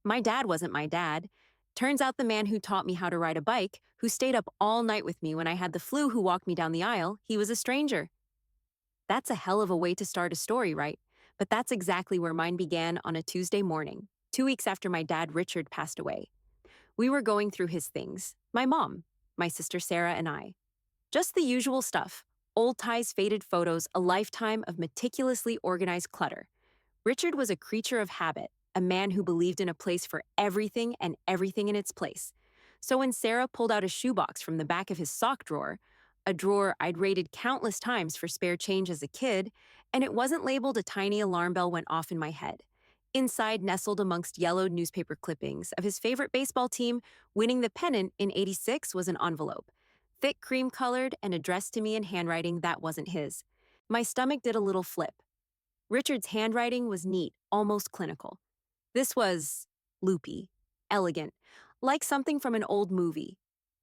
My dad wasn't my dad. Turns out the man who taught me how to ride a bike, who stayed up all night with me when I had the flu, who walked me down the aisle, he was a stranger. That's a hell of a way to start a story, right? But that's exactly where mine began on a Tuesday morning, 2 weeks after my dad Richard passed away. We were going through his things, my mom, my sister Sarah, and I. Just the usual stuff: old ties, faded photos, a lifetime of meticulously organized clutter. Richard was a creature of habit, a man who believed in a place for everything and everything in its place. So when Sarah pulled out a shoebox from the back of his sock drawer, a drawer I'd raided countless times for spare change as a kid, and it wasn't labeled, a tiny alarm bell went off in my head. Inside, nestled amongst yellowed newspaper clippings of his favorite baseball team winning the pennant in '86, was an envelope, thick cream colored and addressed to me in handwriting that wasn't his. My stomach did a little flip. Richard's handwriting was neat, almost clinical. This was loopy, elegant, like something from an old movie.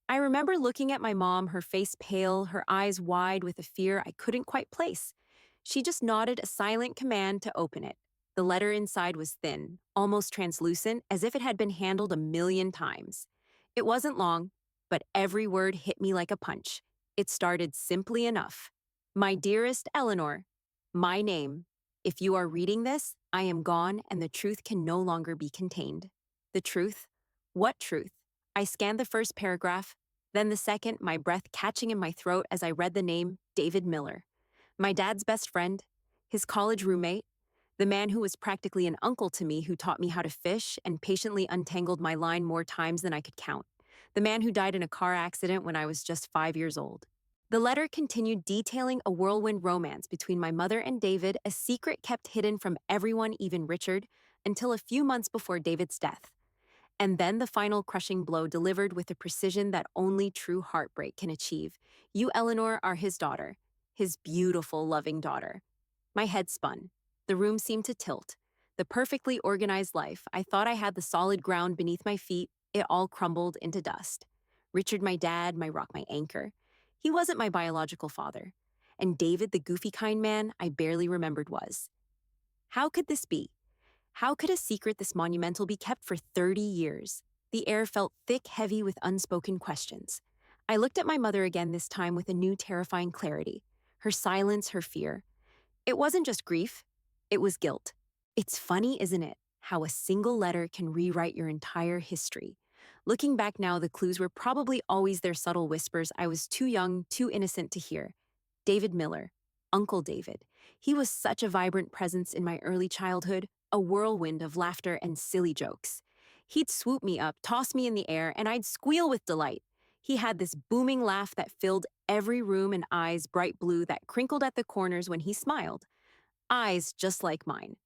I remember looking at my mom, her face pale, her eyes wide with a fear I couldn't quite place. She just nodded a silent command to open it. The letter inside was thin, almost translucent, as if it had been handled a million times. It wasn't long, but every word hit me like a punch. It started simply enough. My dearest Eleanor, my name. If you are reading this, I am gone and the truth can no longer be contained. The truth? What truth? I scanned the first paragraph, then the second, my breath catching in my throat as I read the name David Miller. My dad's best friend, his college roommate, the man who was practically an uncle to me, who taught me how to fish and patiently untangled my line more times than I could count. The man who died in a car accident when I was just 5 years old. The letter continued, detailing a whirlwind romance between my mother and David, a secret kept hidden from everyone, even Richard, until a few months before David's death. And then the final crushing blow, delivered with a precision that only true heartbreak can achieve. You, Eleanor, are his daughter, his beautiful, loving daughter. My head spun. The room seemed to tilt. The perfectly organized life I thought I had, the solid ground beneath my feet, it all crumbled into dust. Richard, my dad, my rock, my anchor. He wasn't my biological father. And David, the goofy kind man I barely remembered, was. How could this be? How could a secret this monumental be kept for 30 years? The air felt thick, heavy with unspoken questions. I looked at my mother again, this time with a new terrifying clarity. Her silence, her fear. It wasn't just grief, it was guilt. It's funny, isn't it, how a single letter can rewrite your entire history. Looking back now, the clues were probably always there, subtle whispers I was too young, too innocent to hear. David Miller, Uncle David. He was such a vibrant presence in my early childhood, a whirlwind of laughter and silly jokes. He'd swoop me up, toss me in the air, and I'd squeal with delight. He had this booming laugh that filled every room, and eyes bright blue that crinkled at the corners when he smiled. Eyes just like mine.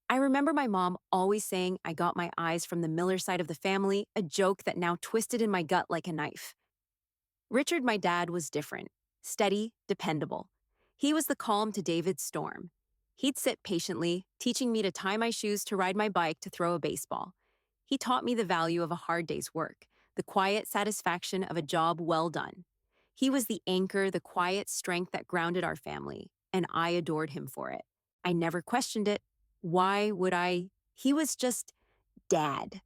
I remember my mom always saying I got my eyes from the Miller side of the family, a joke that now twisted in my gut like a knife. Richard, my dad, was different. Steady, dependable. He was the calm to David's storm. He'd sit patiently, teaching me to tie my shoes, to ride my bike, to throw a baseball. He taught me the value of a hard day's work, the quiet satisfaction of a job well done. He was the anchor, the quiet strength that grounded our family, and I adored him for it. I never questioned it. Why would I? He was just Dad.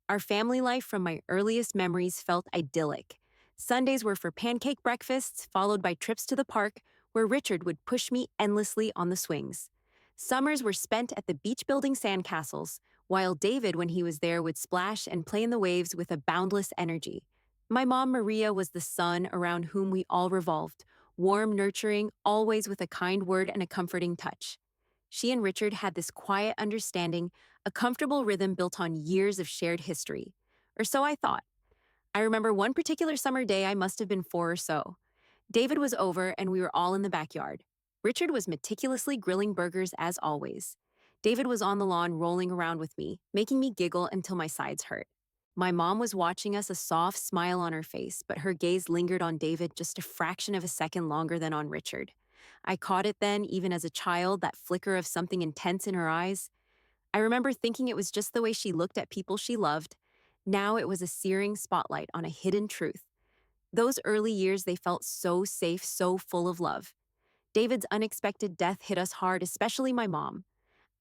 Our family life from my earliest memories felt idyllic. Sundays were for pancake breakfasts, followed by trips to the park, where Richard would push me endlessly on the swings. Summers were spent at the beach building sandcastles, while David, when he was there, would splash and play in the waves with a boundless energy. My mom, Maria, was the sun around whom we all revolved, warm, nurturing, always with a kind word and a comforting touch. She and Richard had this quiet understanding, a comfortable rhythm built on years of shared history. Or so I thought. I remember one particular summer day, I must have been 4 or so. David was over and we were all in the backyard. Richard was meticulously grilling burgers as always. David was on the lawn rolling around with me, making me giggle until my sides hurt. My mom was watching us, a soft smile on her face, but her gaze lingered on David just a fraction of a second longer than on Richard. I caught it then, even as a child, that flicker of something intense in her eyes. I remember thinking it was just the way she looked at people she loved. Now it was a searing spotlight on a hidden truth. Those early years, they felt so safe, so full of love. David's unexpected death hit us hard, especially my mom.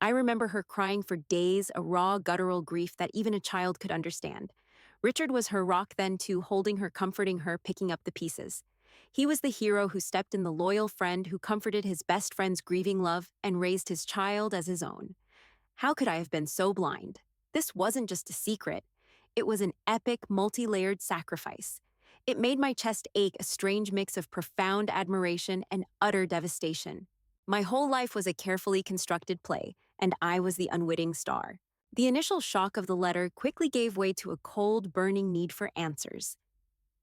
I remember her crying for days, a raw, guttural grief that even a child could understand. Richard was her rock then, too, holding her, comforting her, picking up the pieces. He was the hero who stepped in, the loyal friend who comforted his best friend's grieving love and raised his child as his own. How could I have been so blind? This wasn't just a secret. It was an epic, multi-layered sacrifice. It made my chest ache, a strange mix of profound admiration and utter devastation. My whole life was a carefully constructed play, and I was the unwitting star. The initial shock of the letter quickly gave way to a cold, burning need for answers.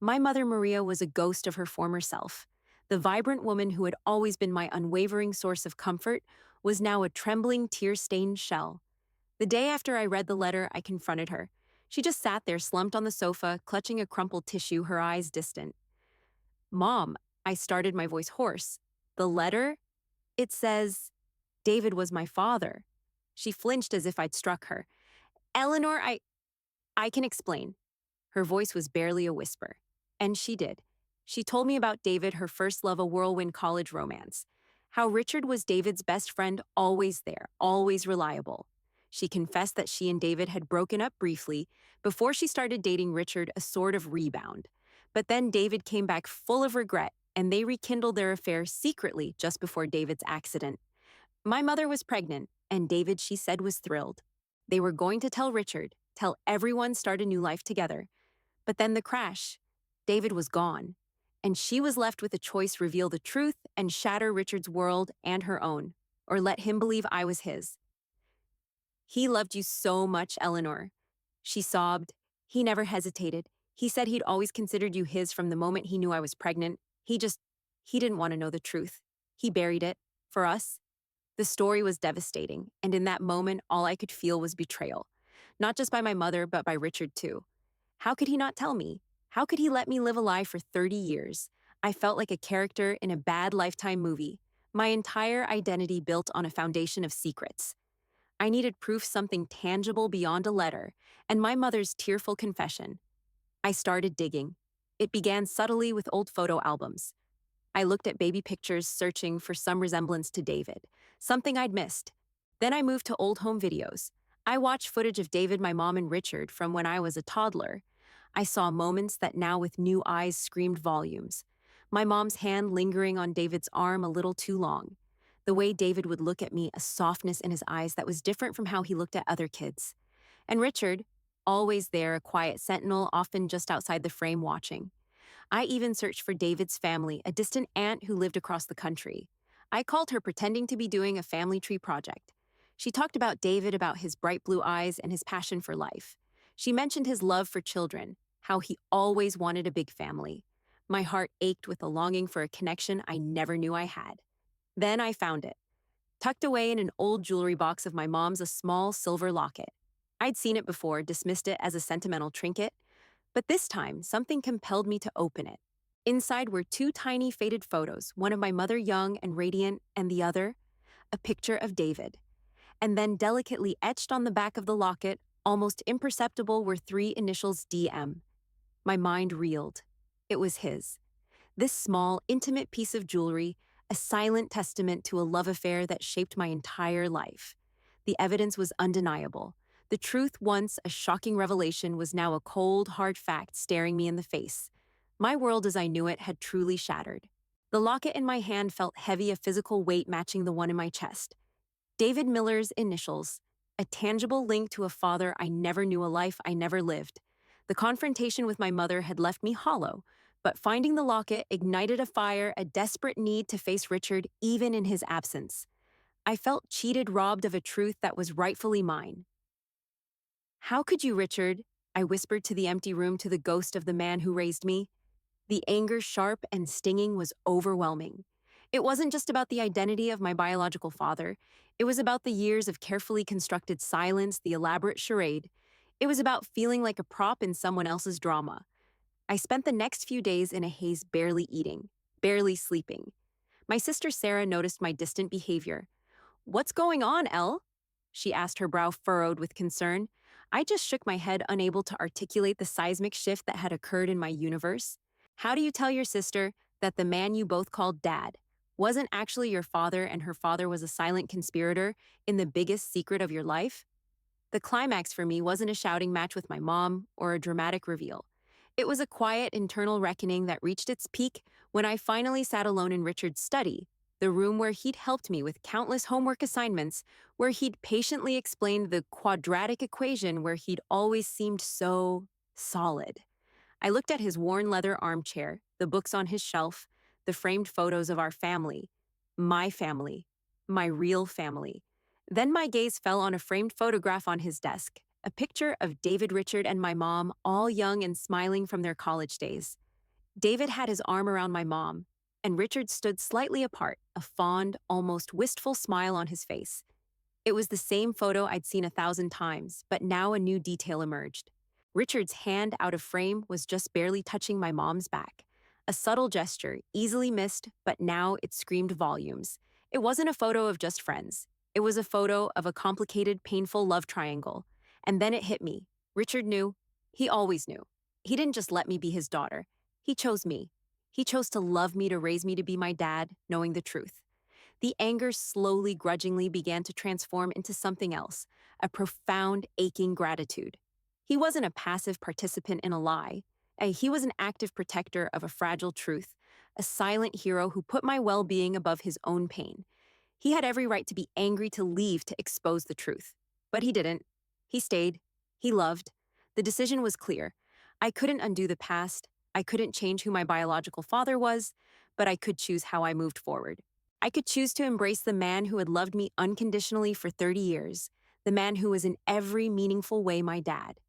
My mother Maria was a ghost of her former self. The vibrant woman who had always been my unwavering source of comfort was now a trembling, tear-stained shell. The day after I read the letter, I confronted her. She just sat there slumped on the sofa, clutching a crumpled tissue, her eyes distant. "Mom," I started, my voice hoarse. "The letter? It says, David was my father." She flinched as if I'd struck her. "Eleanor, I can explain." Her voice was barely a whisper. And she did. She told me about David, her first love, a whirlwind college romance. How Richard was David's best friend, always there, always reliable. She confessed that she and David had broken up briefly before she started dating Richard, a sort of rebound. But then David came back full of regret, and they rekindled their affair secretly just before David's accident. My mother was pregnant, and David, she said, was thrilled. They were going to tell Richard, tell everyone, start a new life together. But then the crash. David was gone, and she was left with a choice: reveal the truth and shatter Richard's world and her own, or let him believe I was his. "He loved you so much, Eleanor." She sobbed. "He never hesitated. He said he'd always considered you his from the moment he knew I was pregnant. He didn't want to know the truth. He buried it. For us." The story was devastating, and in that moment, all I could feel was betrayal. Not just by my mother, but by Richard, too. How could he not tell me? How could he let me live a lie for 30 years? I felt like a character in a bad Lifetime movie. My entire identity built on a foundation of secrets. I needed proof, something tangible beyond a letter, and my mother's tearful confession. I started digging. It began subtly with old photo albums. I looked at baby pictures, searching for some resemblance to David, something I'd missed. Then I moved to old home videos. I watched footage of David, my mom, and Richard from when I was a toddler. I saw moments that now, with new eyes, screamed volumes. My mom's hand lingering on David's arm a little too long. The way David would look at me, a softness in his eyes that was different from how he looked at other kids. And Richard, always there, a quiet sentinel, often just outside the frame watching. I even searched for David's family, a distant aunt who lived across the country. I called her, pretending to be doing a family tree project. She talked about David, about his bright blue eyes and his passion for life. She mentioned his love for children, how he always wanted a big family. My heart ached with a longing for a connection I never knew I had. Then I found it. Tucked away in an old jewelry box of my mom's, a small silver locket. I'd seen it before, dismissed it as a sentimental trinket, but this time something compelled me to open it. Inside were two tiny faded photos, one of my mother young and radiant, and the other, a picture of David. And then delicately etched on the back of the locket, almost imperceptible, were three initials: DM. My mind reeled. It was his. This small, intimate piece of jewelry, a silent testament to a love affair that shaped my entire life. The evidence was undeniable. The truth, once a shocking revelation, was now a cold, hard fact staring me in the face. My world as I knew it had truly shattered. The locket in my hand felt heavy, a physical weight matching the one in my chest. David Miller's initials, a tangible link to a father I never knew, a life I never lived. The confrontation with my mother had left me hollow, but finding the locket ignited a fire, a desperate need to face Richard even in his absence. I felt cheated, robbed of a truth that was rightfully mine. "How could you, Richard?" I whispered to the empty room, to the ghost of the man who raised me. The anger, sharp and stinging, was overwhelming. It wasn't just about the identity of my biological father. It was about the years of carefully constructed silence, the elaborate charade. It was about feeling like a prop in someone else's drama. I spent the next few days in a haze, barely eating, barely sleeping. My sister Sarah noticed my distant behavior. "What's going on, Elle?" she asked, her brow furrowed with concern. I just shook my head, unable to articulate the seismic shift that had occurred in my universe. "How do you tell your sister that the man you both called Dad wasn't actually your father and her father was a silent conspirator in the biggest secret of your life? The climax for me wasn't a shouting match with my mom or a dramatic reveal. It was a quiet internal reckoning that reached its peak when I finally sat alone in Richard's study, the room where he'd helped me with countless homework assignments, where he'd patiently explained the quadratic equation where he'd always seemed so solid. I looked at his worn leather armchair, the books on his shelf, the framed photos of our family, my real family. Then my gaze fell on a framed photograph on his desk, a picture of David, Richard, and my mom, all young and smiling from their college days. David had his arm around my mom, and Richard stood slightly apart, a fond, almost wistful smile on his face. It was the same photo I'd seen 1,000 times, but now a new detail emerged. Richard's hand out of frame was just barely touching my mom's back. A subtle gesture, easily missed, but now it screamed volumes. It wasn't a photo of just friends. It was a photo of a complicated, painful love triangle. And then it hit me. Richard knew. He always knew. He didn't just let me be his daughter. He chose me. He chose to love me, to raise me to be my dad, knowing the truth. The anger slowly, grudgingly began to transform into something else, a profound, aching gratitude. He wasn't a passive participant in a lie. He was an active protector of a fragile truth, a silent hero who put my well-being above his own pain. He had every right to be angry, to leave, to expose the truth. But he didn't. He stayed. He loved. The decision was clear. I couldn't undo the past. I couldn't change who my biological father was, but I could choose how I moved forward. I could choose to embrace the man who had loved me unconditionally for 30 years, the man who was in every meaningful way my dad.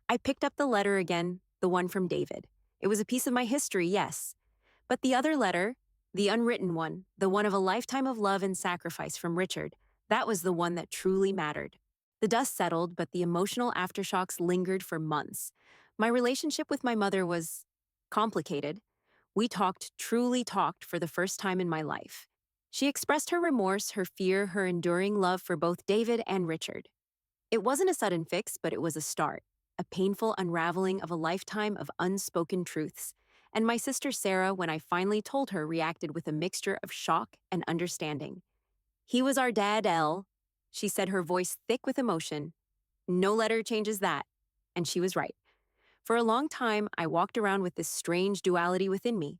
I picked up the letter again, the one from David. It was a piece of my history, yes. But the other letter, the unwritten one, the one of a lifetime of love and sacrifice from Richard, that was the one that truly mattered. The dust settled, but the emotional aftershocks lingered for months. My relationship with my mother was complicated. We talked, truly talked, for the first time in my life. She expressed her remorse, her fear, her enduring love for both David and Richard. It wasn't a sudden fix, but it was a start, a painful unraveling of a lifetime of unspoken truths. And my sister Sarah, when I finally told her, reacted with a mixture of shock and understanding. "He was our dad, Elle," she said, her voice thick with emotion. "No letter changes that." And she was right. For a long time, I walked around with this strange duality within me.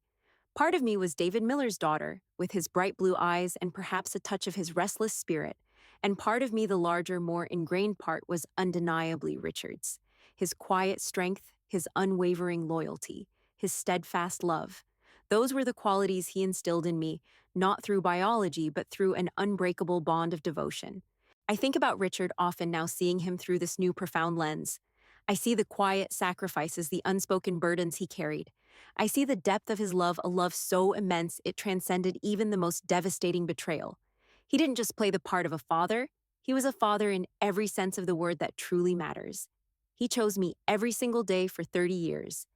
Part of me was David Miller's daughter, with his bright blue eyes and perhaps a touch of his restless spirit. And part of me, the larger, more ingrained part, was undeniably Richard's. His quiet strength, his unwavering loyalty, his steadfast love. Those were the qualities he instilled in me, not through biology, but through an unbreakable bond of devotion. I think about Richard often now, seeing him through this new profound lens. I see the quiet sacrifices, the unspoken burdens he carried. I see the depth of his love, a love so immense it transcended even the most devastating betrayal. He didn't just play the part of a father, he was a father in every sense of the word that truly matters. He chose me every single day for 30 years.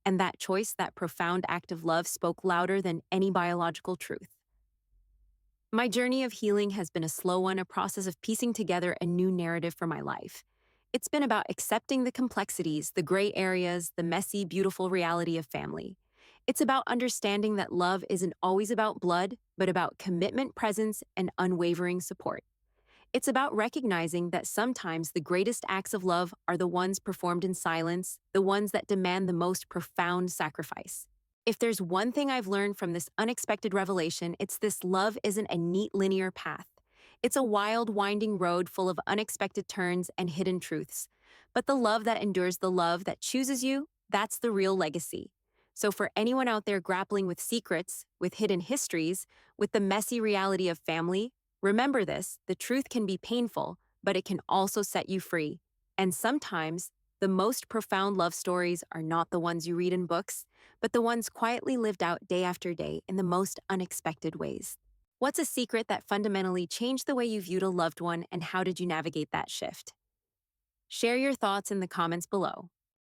And that choice, that profound act of love, spoke louder than any biological truth. My journey of healing has been a slow one, a process of piecing together a new narrative for my life. It's been about accepting the complexities, the gray areas, the messy, beautiful reality of family. It's about understanding that love isn't always about blood, but about commitment, presence, and unwavering support. It's about recognizing that sometimes the greatest acts of love are the ones performed in silence, the ones that demand the most profound sacrifice. If there's one thing I've learned from this unexpected revelation, it's this: love isn't a neat linear path. It's a wild, winding road full of unexpected turns and hidden truths. But the love that endures, the love that chooses you, that's the real legacy. So for anyone out there grappling with secrets, with hidden histories, with the messy reality of family, remember this: the truth can be painful, but it can also set you free. And sometimes, the most profound love stories are not the ones you read in books, but the ones quietly lived out day after day in the most unexpected ways. What's a secret that fundamentally changed the way you viewed a loved one, and how did you navigate that shift? Share your thoughts in the comments below.